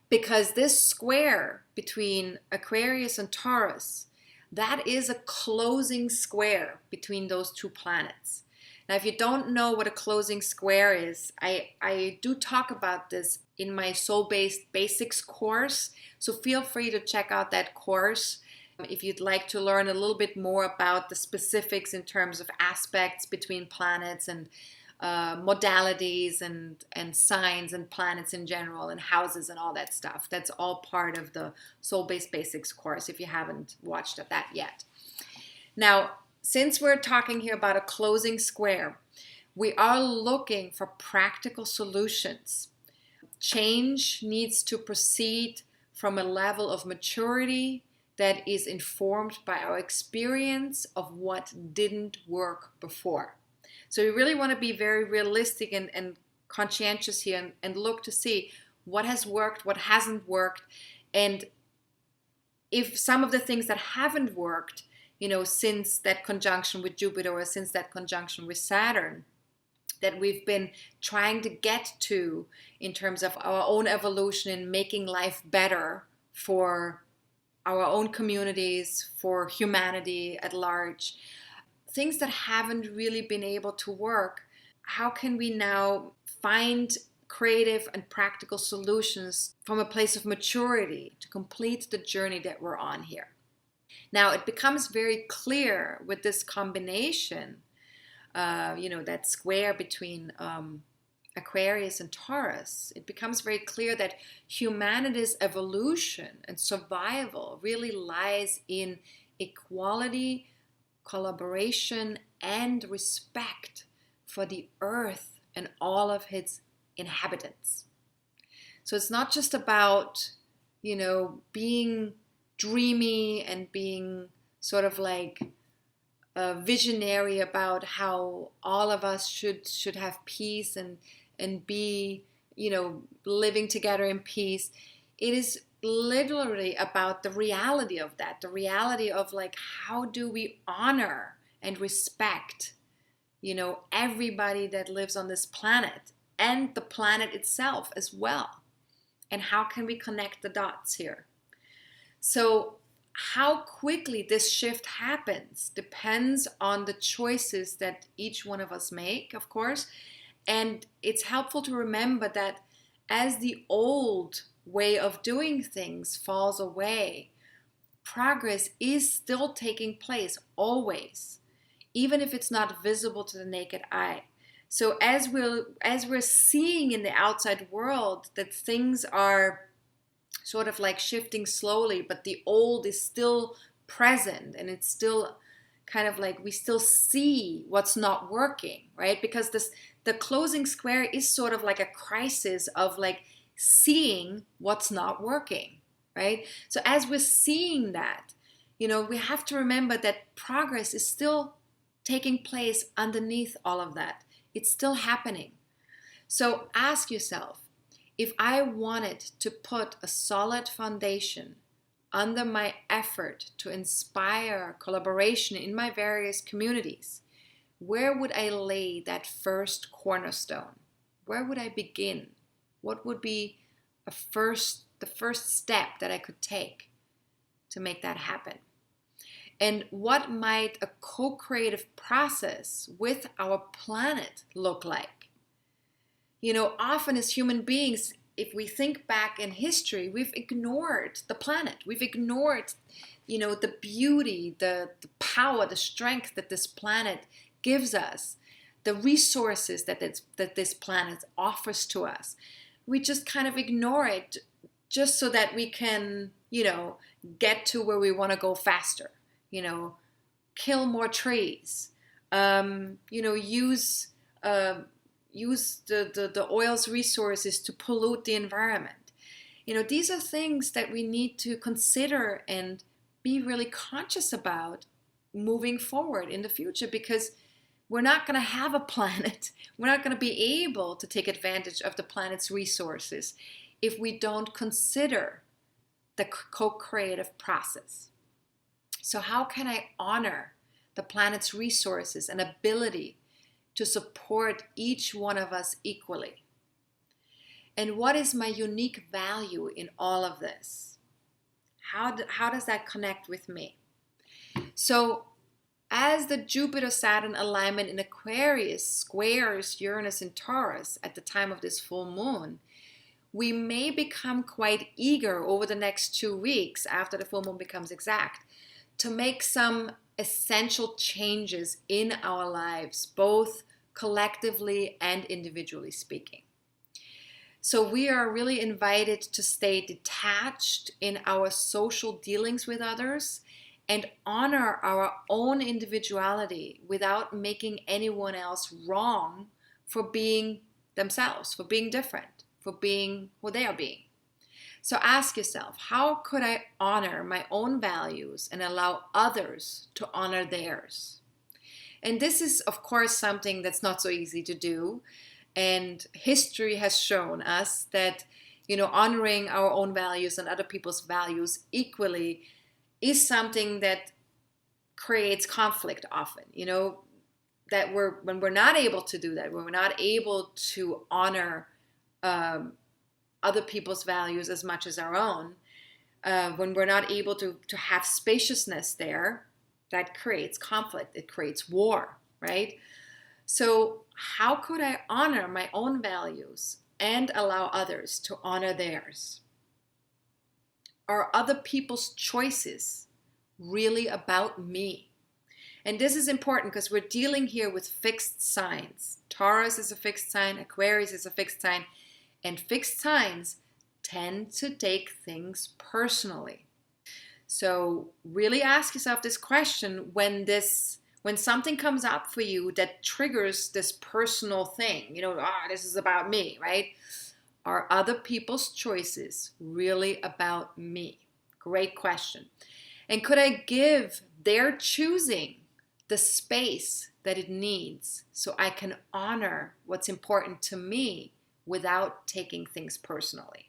Because this square between Aquarius and Taurus, that is a closing square between those two planets. Now, if you don't know what a closing square is, I do talk about this in my Soul-Based Basics course. So feel free to check out that course if you'd like to learn a little bit more about the specifics in terms of aspects between planets and modalities and signs and planets in general and houses and all that stuff. That's all part of the Soul-Based Basics course if you haven't watched that yet. Now, since we're talking here about a closing square, we are looking for practical solutions. Change needs to proceed from a level of maturity that is informed by our experience of what didn't work before. So we really want to be very realistic and conscientious here and look to see what has worked, what hasn't worked, and if some of the things that haven't worked, since that conjunction with Jupiter or since that conjunction with Saturn, that we've been trying to get to in terms of our own evolution and making life better for our own communities, for humanity at large, things that haven't really been able to work, how can we now find creative and practical solutions from a place of maturity to complete the journey that we're on here? Now, it becomes very clear with this combination, that square between Aquarius and Taurus, it becomes very clear that humanity's evolution and survival really lies in equality, collaboration, and respect for the earth and all of its inhabitants. So it's not just about, being dreamy and being sort of like a visionary about how all of us should have peace and be, living together in peace. It is literally about the reality of that, the reality of like, how do we honor and respect, everybody that lives on this planet and the planet itself as well. And how can we connect the dots here? So how quickly this shift happens depends on the choices that each one of us make, of course. And it's helpful to remember that as the old way of doing things falls away, progress is still taking place always, even if it's not visible to the naked eye. So as we're seeing in the outside world that things are sort of like shifting slowly, but the old is still present and it's still kind of like we still see what's not working, right? Because the closing square is sort of like a crisis of like seeing what's not working, right? So as we're seeing that, we have to remember that progress is still taking place underneath all of that. It's still happening. So ask yourself, if I wanted to put a solid foundation under my effort to inspire collaboration in my various communities, where would I lay that first cornerstone? Where would I begin? What would be the first step that I could take to make that happen? And what might a co-creative process with our planet look like? Often as human beings, if we think back in history, we've ignored the planet. We've ignored, the beauty, the power, the strength that this planet gives us, the resources that this planet offers to us. We just kind of ignore it just so that we can, get to where we want to go faster. Kill more trees, use the oil's resources to pollute the environment. These are things that we need to consider and be really conscious about moving forward in the future, because we're not going to have a planet. We're not going to be able to take advantage of the planet's resources if we don't consider the co-creative process. So how can I honor the the planet's resources and ability to support each one of us equally? And what is my unique value in all of this? How does that connect with me? So as the Jupiter-Saturn alignment in Aquarius squares Uranus and Taurus at the time of this full moon, we may become quite eager over the next 2 weeks after the full moon becomes exact to make some essential changes in our lives, both collectively and individually speaking. So we are really invited to stay detached in our social dealings with others and honor our own individuality without making anyone else wrong for being themselves, for being different, for being who they are being. So ask yourself, how could I honor my own values and allow others to honor theirs? And this is, of course, something that's not so easy to do. And history has shown us that, honoring our own values and other people's values equally is something that creates conflict often. That when we're not able to do that, when we're not able to honor other people's values as much as our own, when we're not able to have spaciousness there, that creates conflict. It creates war, right? So how could I honor my own values and allow others to honor theirs? Are other people's choices really about me? And this is important because we're dealing here with fixed signs. Taurus is a fixed sign, Aquarius is a fixed sign, and fixed signs tend to take things personally. So really ask yourself this question when something comes up for you that triggers this personal thing, this is about me, right? Are other people's choices really about me? Great question. And could I give their choosing the space that it needs so I can honor what's important to me without taking things personally?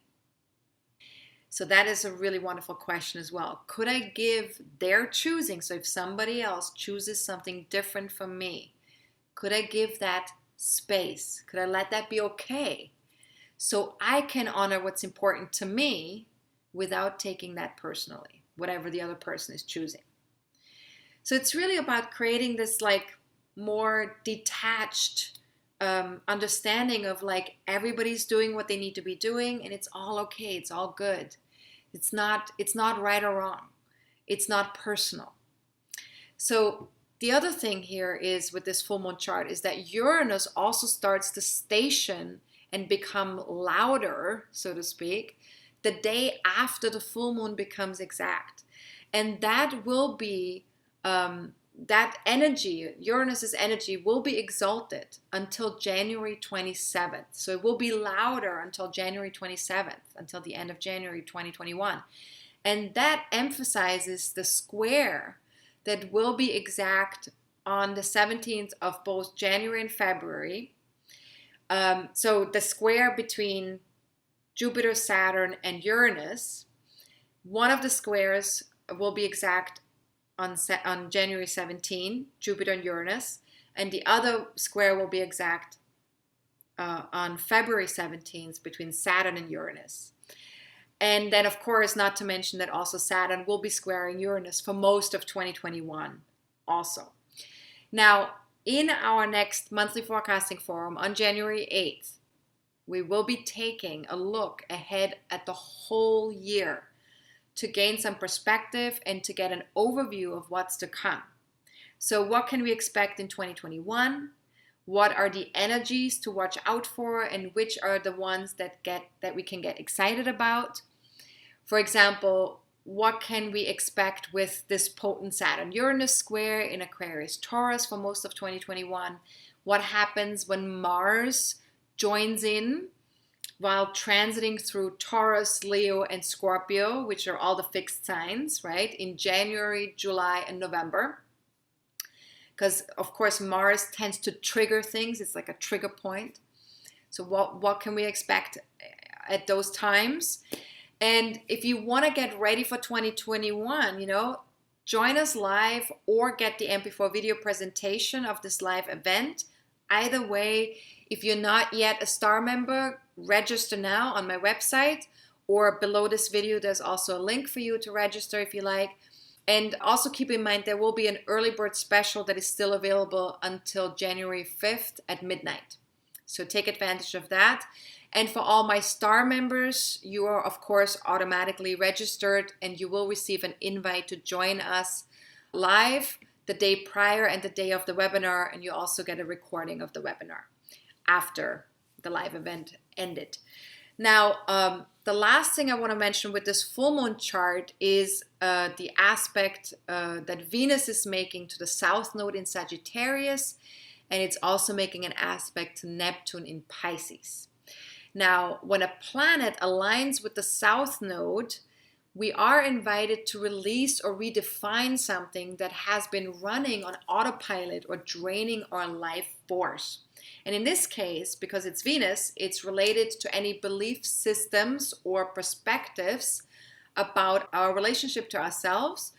So that is a really wonderful question as well. Could I give their choosing, so if somebody else chooses something different from me, could I give that space? Could I let that be okay? So I can honor what's important to me without taking that personally, whatever the other person is choosing. So it's really about creating this more detached understanding of everybody's doing what they need to be doing and it's all okay, it's all good. It's not right or wrong. It's not personal. So the other thing here is with this full moon chart is that Uranus also starts to station and become louder, so to speak, the day after the full moon becomes exact. And that will be that energy, Uranus's energy, will be exalted until January 27th. So it will be louder until January 27th, until the end of January 2021. And that emphasizes the square that will be exact on the 17th of both January and February. So the square between Jupiter, Saturn, and Uranus, one of the squares will be exact on January 17, Jupiter and Uranus, and the other square will be exact on February 17th between Saturn and Uranus. And then, of course, not to mention that also Saturn will be squaring Uranus for most of 2021 also. Now, in our next monthly forecasting forum on January 8th, we will be taking a look ahead at the whole year to gain some perspective and to get an overview of what's to come. So what can we expect in 2021? What are the energies to watch out for, and which are the ones that we can get excited about? For example, what can we expect with this potent Saturn-Uranus square in Aquarius-Taurus for most of 2021? What happens when Mars joins in while transiting through Taurus, Leo, and Scorpio, which are all the fixed signs, right, in January, July, and November? Because, of course, Mars tends to trigger things. It's like a trigger point. So what can we expect at those times? And if you want to get ready for 2021, join us live or get the MP4 video presentation of this live event. Either way, if you're not yet a star member, register now on my website, or below this video there's also a link for you to register if you like. And also keep in mind there will be an early bird special that is still available until January 5th at midnight. So take advantage of that. And for all my star members, you are of course automatically registered and you will receive an invite to join us live the day prior and the day of the webinar, and you also get a recording of the webinar after the live event ended. Now, the last thing I want to mention with this full moon chart is the aspect that Venus is making to the South Node in Sagittarius, and it's also making an aspect to Neptune in Pisces. Now, when a planet aligns with the South Node, we are invited to release or redefine something that has been running on autopilot or draining our life force. And in this case, because it's Venus, it's related to any belief systems or perspectives about our relationship to ourselves,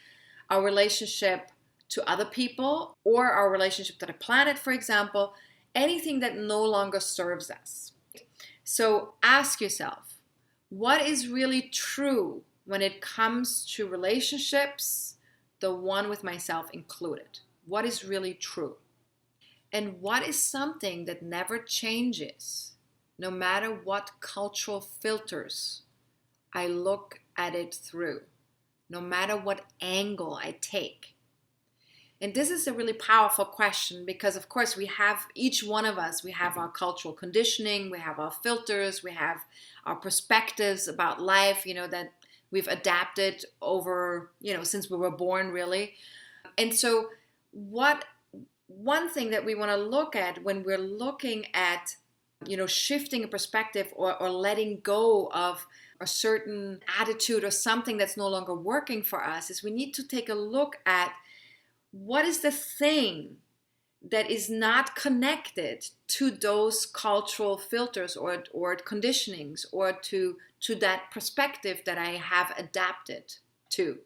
our relationship to other people, or our relationship to the planet, for example, anything that no longer serves us. So ask yourself, what is really true when it comes to relationships, the one with myself included? What is really true? And what is something that never changes, no matter what cultural filters I look at it through, no matter what angle I take? And this is a really powerful question because, of course, we have, each one of us, we have our cultural conditioning, we have our filters, we have our perspectives about life, that we've adapted over, since we were born, really. And so one thing that we want to look at when we're looking at, shifting a perspective or letting go of a certain attitude or something that's no longer working for us is we need to take a look at what is the thing that is not connected to those cultural filters or conditionings or to that perspective that I have adapted to.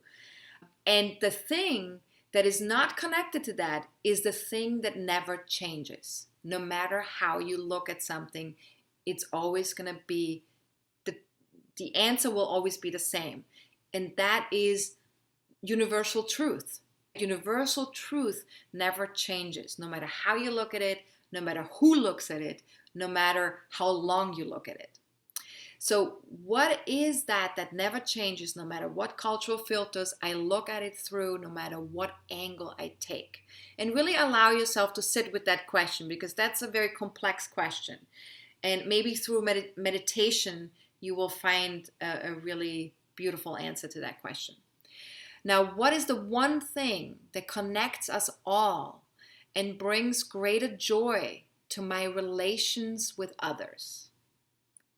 And the thing that is not connected to that is the thing that never changes. No matter how you look at something, it's always going to be, the answer will always be the same. And that is universal truth. Universal truth never changes, no matter how you look at it, no matter who looks at it, no matter how long you look at it. So what is that never changes, no matter what cultural filters I look at it through, no matter what angle I take? And really allow yourself to sit with that question, because that's a very complex question. And maybe through meditation, you will find a really beautiful answer to that question. Now, what is the one thing that connects us all and brings greater joy to my relations with others?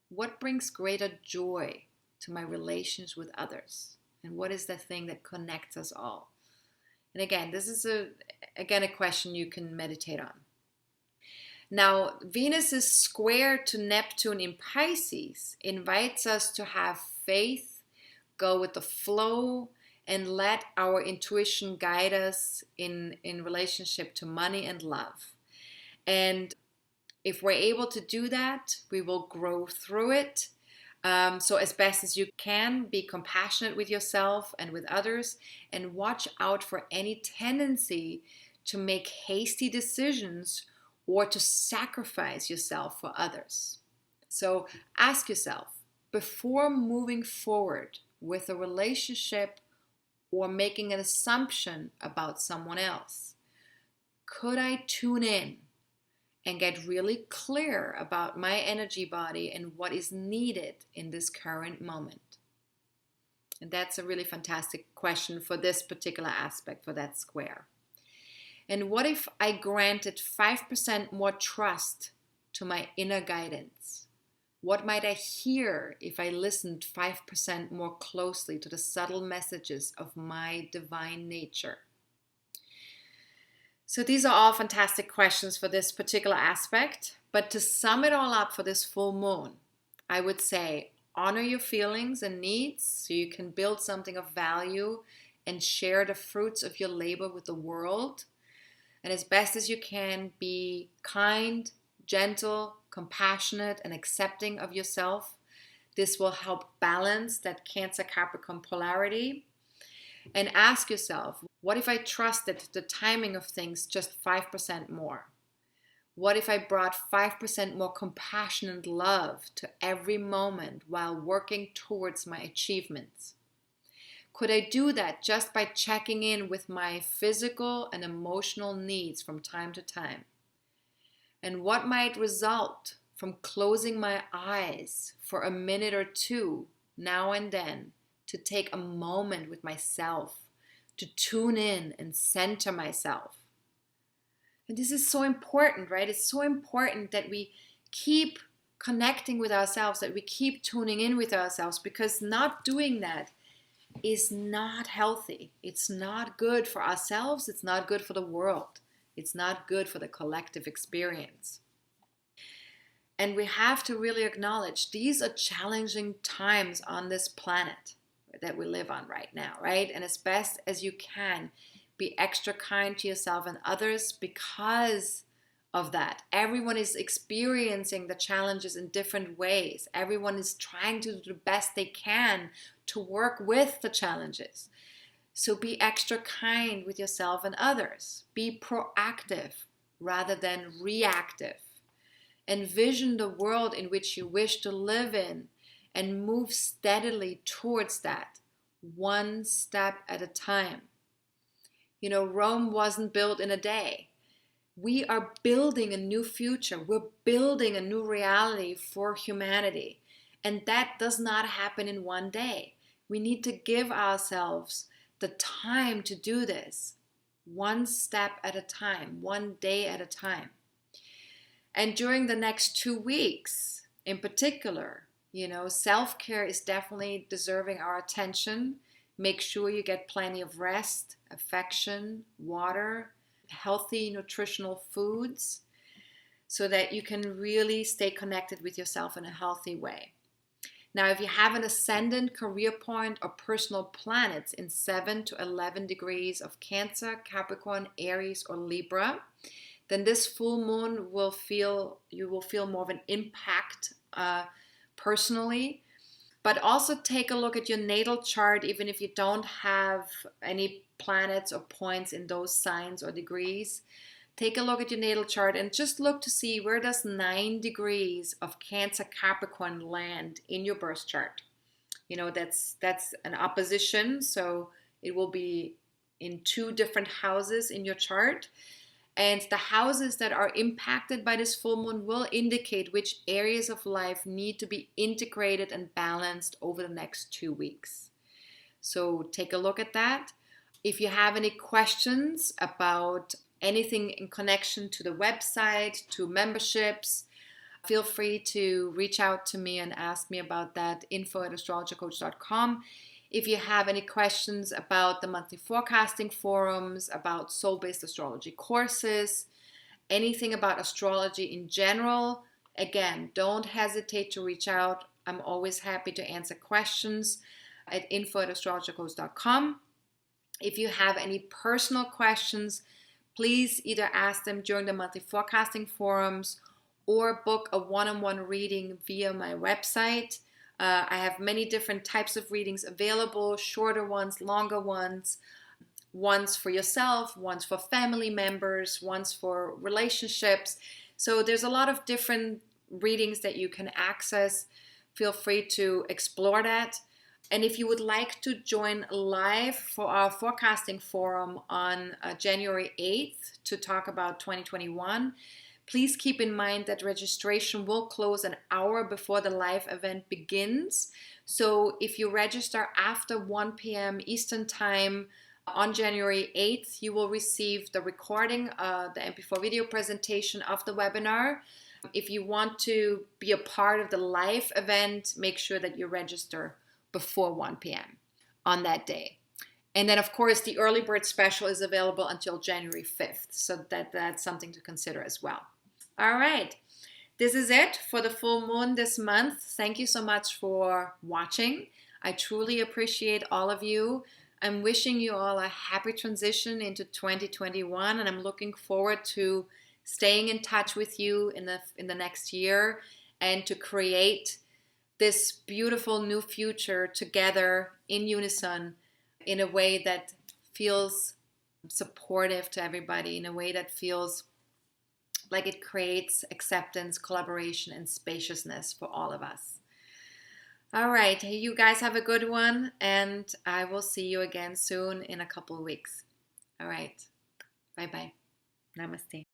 What brings greater joy to my relations with others? And what is the thing that connects us all? And again, this is a question you can meditate on. Now, Venus's square to Neptune in Pisces invites us to have faith, go with the flow, and let our intuition guide us in relationship to money and love. And if we're able to do that, we will grow through it. So as best as you can, be compassionate with yourself and with others, and watch out for any tendency to make hasty decisions or to sacrifice yourself for others. So ask yourself, before moving forward with a relationship or making an assumption about someone else, could I tune in and get really clear about my energy body and what is needed in this current moment? And that's a really fantastic question for this particular aspect, for that square. And what if I granted 5% more trust to my inner guidance? What might I hear if I listened 5% more closely to the subtle messages of my divine nature? So these are all fantastic questions for this particular aspect. But to sum it all up for this full moon, I would say honor your feelings and needs so you can build something of value and share the fruits of your labor with the world. And as best as you can, be kind, gentle, compassionate, and accepting of yourself. This will help balance that Cancer Capricorn polarity. And ask yourself, what if I trusted the timing of things just 5% more? What if I brought 5% more compassion and love to every moment while working towards my achievements? Could I do that just by checking in with my physical and emotional needs from time to time? And what might result from closing my eyes for a minute or two now and then to take a moment with myself, to tune in and center myself? And this is so important, right? It's so important that we keep connecting with ourselves, that we keep tuning in with ourselves, because not doing that is not healthy. It's not good for ourselves. It's not good for the world. It's not good for the collective experience. And we have to really acknowledge these are challenging times on this planet that we live on right now, right? And as best as you can, be extra kind to yourself and others because of that. Everyone is experiencing the challenges in different ways. Everyone is trying to do the best they can to work with the challenges. So be extra kind with yourself and others. Be proactive rather than reactive. Envision the world in which you wish to live in and move steadily towards that, one step at a time. You know, Rome wasn't built in a day. We are building a new future. We're building a new reality for humanity. And that does not happen in one day. We need to give ourselves the time to do this, one step at a time, one day at a time. And during the next 2 weeks, in particular, you know, self-care is definitely deserving our attention. Make sure you get plenty of rest, affection, water, healthy nutritional foods, so that you can really stay connected with yourself in a healthy way. Now, if you have an ascendant, career point, or personal planets in 7 to 11 degrees of Cancer, Capricorn, Aries, or Libra, then this full moon you will feel more of an impact personally. But also take a look at your natal chart, even if you don't have any planets or points in those signs or degrees. Take a look at your natal chart and just look to see where does 9 degrees of Cancer Capricorn land in your birth chart. You know, that's an opposition, so it will be in 2 different houses in your chart. And the houses that are impacted by this full moon will indicate which areas of life need to be integrated and balanced over the next 2 weeks. So take a look at that. If you have any questions about anything in connection to the website, to memberships, feel free to reach out to me and ask me about that, info@astrologercoach.com. If you have any questions about the monthly forecasting forums, about soul-based astrology courses, anything about astrology in general, again, don't hesitate to reach out. I'm always happy to answer questions at info@astrologercoach.com. If you have any personal questions, please either ask them during the monthly forecasting forums or book a one-on-one reading via my website. I have many different types of readings available, shorter ones, longer ones for yourself, ones for family members, ones for relationships. So there's a lot of different readings that you can access. Feel free to explore that. And if you would like to join live for our forecasting forum on January 8th to talk about 2021, please keep in mind that registration will close an hour before the live event begins. So if you register after 1 p.m. Eastern Time on January 8th, you will receive the recording, the MP4 video presentation of the webinar. If you want to be a part of the live event, make sure that you register before 1 p.m. on that day. And then, of course, the early bird special is available until January 5th. So that's something to consider as well. All right. This is it for the full moon this month. Thank you so much for watching. I truly appreciate all of you. I'm wishing you all a happy transition into 2021, and I'm looking forward to staying in touch with you in the next year and to create this beautiful new future together in unison in a way that feels supportive to everybody, in a way that feels like it creates acceptance, collaboration, and spaciousness for all of us. All right, you guys have a good one, and I will see you again soon in a couple of weeks. All right, bye-bye. Namaste.